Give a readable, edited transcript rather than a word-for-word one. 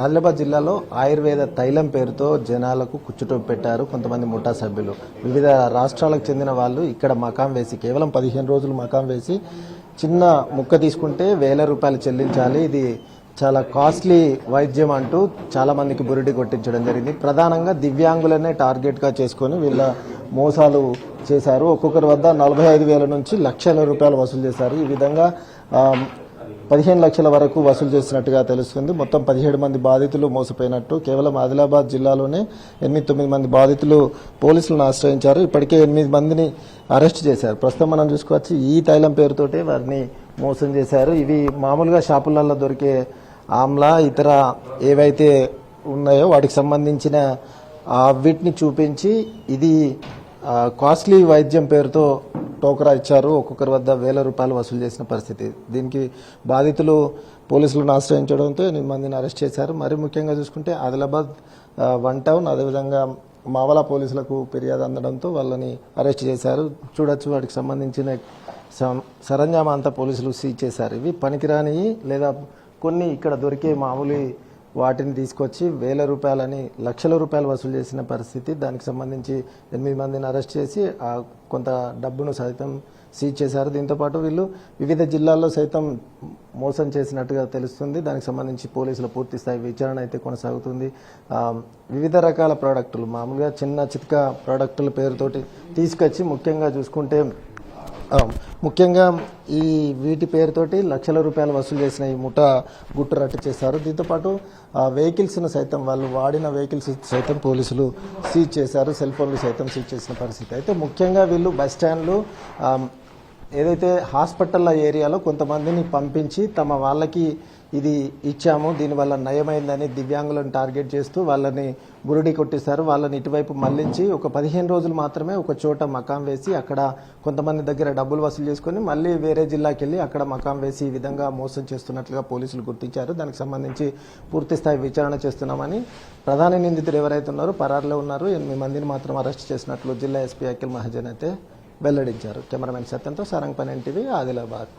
ఆదిలాబాద్ జిల్లాలో ఆయుర్వేద తైలం పేరుతో జనాలకు కుచ్చుటోపు పెట్టారు కొంతమంది ముఠా సభ్యులు. వివిధ రాష్ట్రాలకు చెందిన వాళ్ళు ఇక్కడ మకాం వేసి కేవలం 15 రోజులు మకాం వేసి చిన్న ముక్క తీసుకుంటే ₹1000 చెల్లించాలి, ఇది చాలా కాస్ట్లీ వైద్యం అంటూ చాలా మందికి బురిడి కొట్టించడం జరిగింది. ప్రధానంగా దివ్యాంగులనే టార్గెట్గా చేసుకొని వీళ్ళ మోసాలు చేశారు. ఒక్కొక్కరి వద్ద 45,000 నుంచి ₹1,00,000 వసూలు చేశారు. ఈ విధంగా 15 లక్షల వరకు వసూలు చేసినట్టుగా తెలుస్తుంది. మొత్తం 17 మంది బాధితులు మోసపోయినట్టు. కేవలం ఆదిలాబాద్ జిల్లాలోనే 8-9 మంది బాధితులు పోలీసులను ఆశ్రయించారు. ఇప్పటికే 8 మందిని అరెస్ట్ చేశారు. ప్రస్తుతం మనం చూసుకోవచ్చు, ఈ తైలం పేరుతోటే వారిని మోసం చేశారు. ఇవి మామూలుగా షాపులలో దొరికే ఆమ్లా ఇతర ఏవైతే ఉన్నాయో వాటికి సంబంధించిన వీటిని చూపించి ఇది కాస్ట్లీ వైద్యం పేరుతో టోకరా ఇచ్చారు. ఒక్కొక్కరి వద్ద ₹1000 వసూలు చేసిన పరిస్థితి. దీనికి బాధితులు పోలీసులను ఆశ్రయించడంతో 8 మందిని అరెస్ట్ చేశారు. మరి ముఖ్యంగా చూసుకుంటే ఆదిలాబాద్ 1 టౌన్ అదేవిధంగా మావల పోలీసులకు ఫిర్యాదు అందడంతో వాళ్ళని అరెస్ట్ చేశారు. చూడొచ్చు, వాటికి సంబంధించిన సరంజామా అంతా పోలీసులు సీజ్ చేశారు. ఇవి పనికిరాని లేదా కొన్ని ఇక్కడ దొరికే మామూలు వాటిని తీసుకొచ్చి ₹1000 అని ₹1,00,000 వసూలు చేసిన పరిస్థితి. దానికి సంబంధించి 8 మందిని అరెస్ట్ చేసి కొంత డబ్బును సైతం సీజ్ చేశారు. దీంతోపాటు వీళ్ళు వివిధ జిల్లాల్లో సైతం మోసం చేసినట్టుగా తెలుస్తుంది. దానికి సంబంధించి పోలీసుల పూర్తి స్థాయి విచారణ అయితే కొనసాగుతుంది. వివిధ రకాల ప్రోడక్టులు మామూలుగా చిన్న చిత్క ప్రోడక్టుల పేరుతోటి తీసుకొచ్చి ముఖ్యంగా ఈ వీటి పేరుతోటి ₹1,00,000 వసూలు చేసిన ఈ ముఠా గుట్టు రట్టు చేశారు. దీంతోపాటు వెహికల్స్ను సైతం వాళ్ళు వాడిన వెహికల్స్ సైతం పోలీసులు సీజ్ చేశారు. సెల్ ఫోన్లు సైతం సీజ్ చేసిన పరిస్థితి. అయితే ముఖ్యంగా వీళ్ళు బస్ స్టాండ్లు ఏదైతే హాస్పిటల్ ఏరియాలో కొంతమందిని పంపించి తమ వాళ్ళకి ఇది ఇచ్చాము, దీనివల్ల నయమైందని దివ్యాంగులను టార్గెట్ చేస్తూ వాళ్ళని బురిడి కొట్టిస్తారు. వాళ్ళని ఇటువైపు మళ్లించి ఒక 15 రోజులు మాత్రమే ఒక చోట మకాం వేసి అక్కడ కొంతమంది దగ్గర డబ్బులు వసూలు చేసుకుని మళ్ళీ వేరే జిల్లాకి వెళ్ళి అక్కడ మకాం వేసి ఈ విధంగా మోసం చేస్తున్నట్లుగా పోలీసులు గుర్తించారు. దానికి సంబంధించి పూర్తి స్థాయి విచారణ చేస్తున్నామని ప్రధాన నిందితులు ఎవరైతే ఉన్నారో పరారులో ఉన్నారు. 8 మందిని మాత్రం అరెస్ట్ చేసినట్లు జిల్లా ఎస్పీ అఖిల్ మహాజన్ అయితే వెల్లడించారు. కెమెరామెన్ సత్యంతో సారంగపల్లి NTV ఆదిలాబాద్.